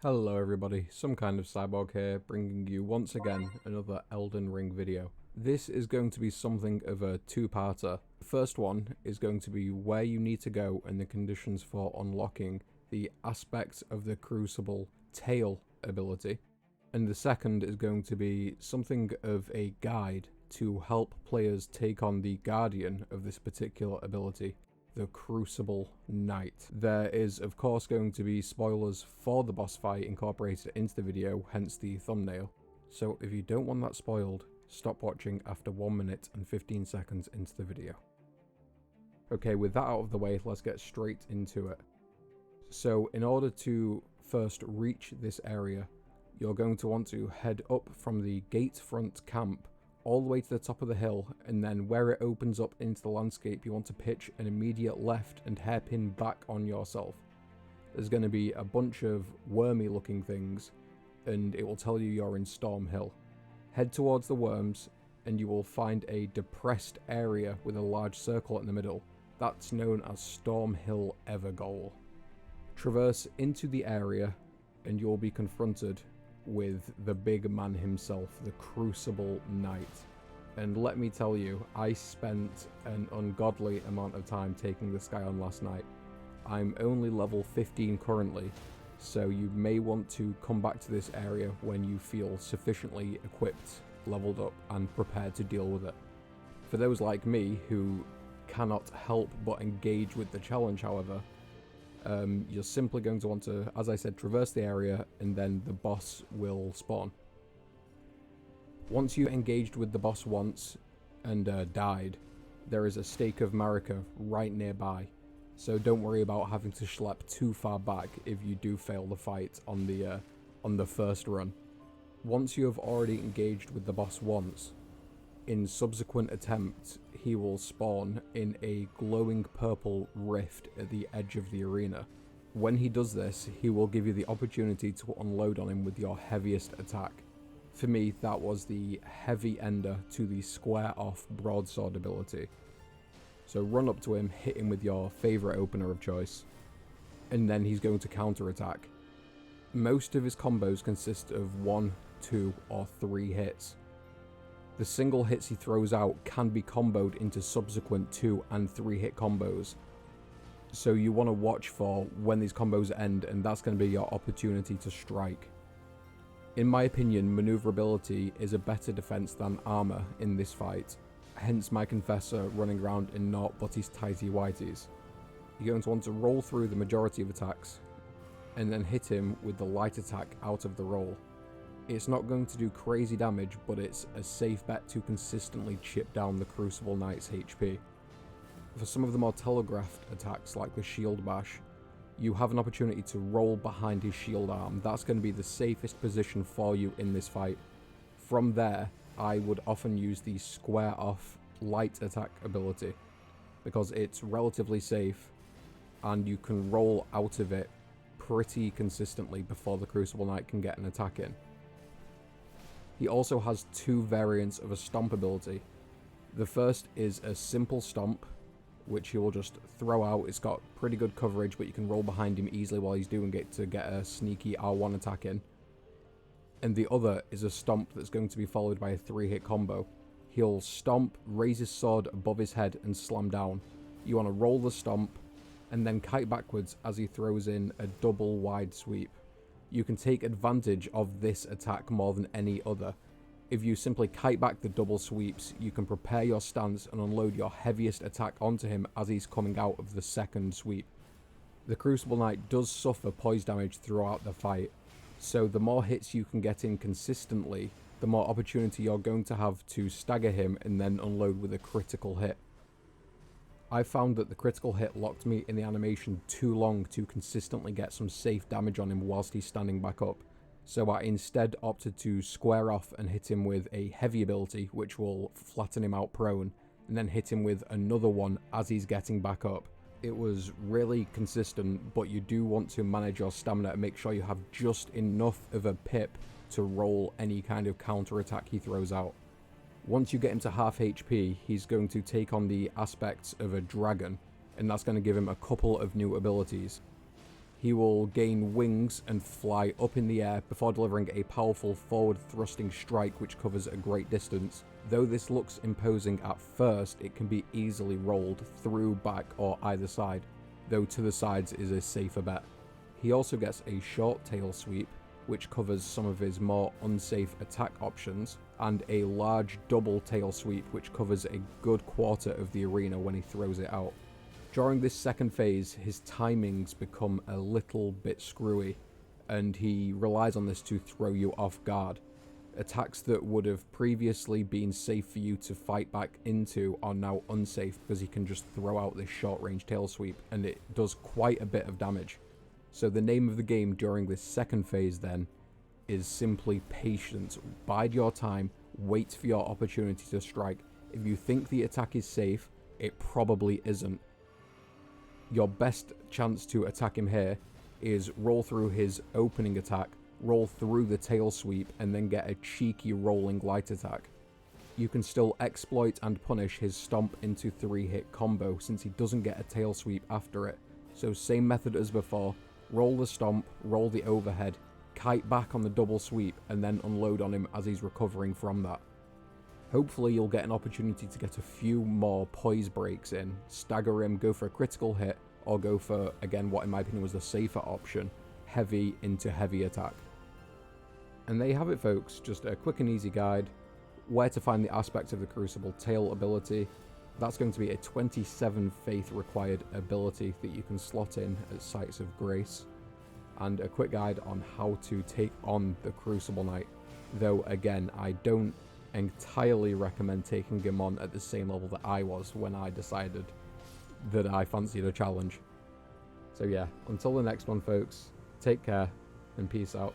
Hello everybody, Some Kind of Cyborg here, bringing you once again another Elden Ring video. This is going to be something of a two-parter. The first one is going to be where you need to go and the conditions for unlocking the aspects of the Crucible tail ability. And the second is going to be something of a guide to help players take on the guardian of this particular ability, the Crucible Knight. There is of course going to be spoilers for the boss fight incorporated into the video, hence the thumbnail. So if you don't want that spoiled, stop watching after 1 minute and 15 seconds into the video. Okay, with that out of the way, let's get straight into it. So in order to first reach this area, you're going to want to head up from the gatefront camp all the way to the top of the hill, and then where it opens up into the landscape you want to pitch an immediate left and hairpin back on yourself. There's going to be a bunch of wormy looking things and it will tell you you're in Storm Hill. Head towards the worms and you will find a depressed area with a large circle in the middle. That's known as Storm Hill Evergoal. Traverse into the area and you'll be confronted with the big man himself, the Crucible Knight. And let me tell you, I spent an ungodly amount of time taking this guy on last night. I'm only level 15 currently, so you may want to come back to this area when you feel sufficiently equipped, leveled up, and prepared to deal with it. For those like me who cannot help but engage with the challenge, however, you're simply going to want to, as I said, traverse the area and then the boss will spawn. Once you've engaged with the boss once and died, there is a stake of Marika right nearby, so don't worry about having to schlep too far back if you do fail the fight on the first run. Once you have already engaged with the boss once, in subsequent attempts, he will spawn in a glowing purple rift at the edge of the arena. When he does this, he will give you the opportunity to unload on him with your heaviest attack. For me, that was the heavy ender to the square off broadsword ability. So run up to him, hit him with your favourite opener of choice, and then he's going to counter attack. Most of his combos consist of 1, 2, or 3 hits. The single hits he throws out can be comboed into subsequent 2 and 3 hit combos. So you want to watch for when these combos end, and that's going to be your opportunity to strike. In my opinion, maneuverability is a better defense than armor in this fight, hence my confessor running around in naught but his tighty whities. You're going to want to roll through the majority of attacks, and then hit him with the light attack out of the roll. It's not going to do crazy damage, but it's a safe bet to consistently chip down the Crucible Knight's HP. For some of the more telegraphed attacks like the Shield Bash, you have an opportunity to roll behind his shield arm. That's going to be the safest position for you in this fight. From there, I would often use the square off light attack ability, because it's relatively safe and you can roll out of it pretty consistently before the Crucible Knight can get an attack in. He also has 2 variants of a stomp ability. The first is a simple stomp, which he will just throw out. It's got pretty good coverage, but you can roll behind him easily while he's doing it to get a sneaky R1 attack in. And the other is a stomp that's going to be followed by a 3-hit combo. He'll stomp, raise his sword above his head, and slam down. You want to roll the stomp, and then kite backwards as he throws in a double wide sweep. You can take advantage of this attack more than any other. If you simply kite back the double sweeps, you can prepare your stance and unload your heaviest attack onto him as he's coming out of the second sweep. The Crucible Knight does suffer poise damage throughout the fight, so the more hits you can get in consistently, the more opportunity you're going to have to stagger him and then unload with a critical hit. I found that the critical hit locked me in the animation too long to consistently get some safe damage on him whilst he's standing back up, so I instead opted to square off and hit him with a heavy ability which will flatten him out prone, and then hit him with another one as he's getting back up. It was really consistent, but you do want to manage your stamina and make sure you have just enough of a pip to roll any kind of counter attack he throws out. Once you get him to half HP, he's going to take on the aspects of a dragon, and that's going to give him a couple of new abilities. He will gain wings and fly up in the air before delivering a powerful forward thrusting strike which covers a great distance. Though this looks imposing at first, it can be easily rolled through, back or either side, though to the sides is a safer bet. He also gets a short tail sweep, which covers some of his more unsafe attack options, and a large double tail sweep which covers a good quarter of the arena when he throws it out. During this second phase, his timings become a little bit screwy, and he relies on this to throw you off guard. Attacks that would have previously been safe for you to fight back into are now unsafe because he can just throw out this short range tail sweep, and it does quite a bit of damage. So the name of the game during this second phase then is simply patience. Bide your time, wait for your opportunity to strike. If you think the attack is safe, it probably isn't. Your best chance to attack him here is roll through his opening attack, roll through the tail sweep, and then get a cheeky rolling light attack. You can still exploit and punish his stomp into 3-hit combo since he doesn't get a tail sweep after it. So same method as before, roll the stomp, roll the overhead, kite back on the double sweep, and then unload on him as he's recovering from that. Hopefully you'll get an opportunity to get a few more poise breaks in, stagger him, go for a critical hit, or go for, again, what in my opinion was the safer option, heavy into heavy attack. And there you have it, folks, just a quick and easy guide, where to find the aspects of the Crucible tail ability. That's going to be a 27 faith required ability that you can slot in at sites of grace, and a quick guide on how to take on the Crucible Knight, though again, I don't entirely recommend taking him on at the same level that I was when I decided that I fancied a challenge. So yeah, until the next one, folks, take care and peace out.